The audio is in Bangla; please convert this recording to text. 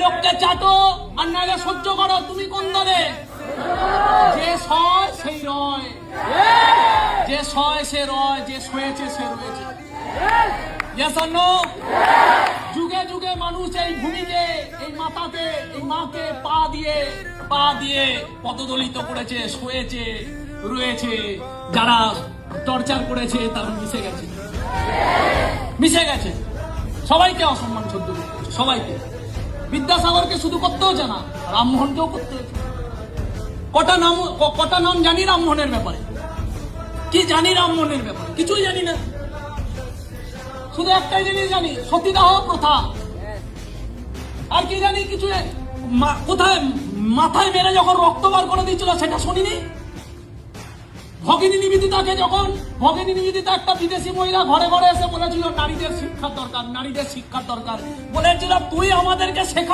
লোককে চাটো আর নাহলে সহ্য করো। তুমি কোন দলে? যে সয় সেই রয়, যে সয় সে রয়, যে শোয়েছে সে রয়েছে। Yes or no? যুগে যুগে মানুষ এই ভূমিকে, এই মাতাকে, এই মাকে পা দিয়ে পদদলিত করেছে, শোয়েছে, রয়েছে। যারা টর্চার করেছে তারা মিশে গেছে, সবাইকে অসম্মান সহ্য করতে, সবাইকে। বিদ্যাসাগরকে শুধু করতেও জানা, রামমোহনকেও করতে হয়েছে। কটা নাম জানি রামমোহনের ব্যাপারে? কি জানি রামমোহনের ব্যাপারে? কিছুই জানি না। শুধু একটাই জিনিস জানি, সতীদাহ প্রথা। আর কি জানি কিছু, কোথায় মাথায় মেরে যখন রক্ত বার করে দিচ্ছিল সেটা শুনিনি। ভগিনী নিবেদিতা একটা বিদেশি মহিলা ঘরে ঘরে এসে বলেছিল নারীদের শিক্ষার দরকার, নারীদের শিক্ষার দরকার। বলেছিল তুই আমাদেরকে শেখা।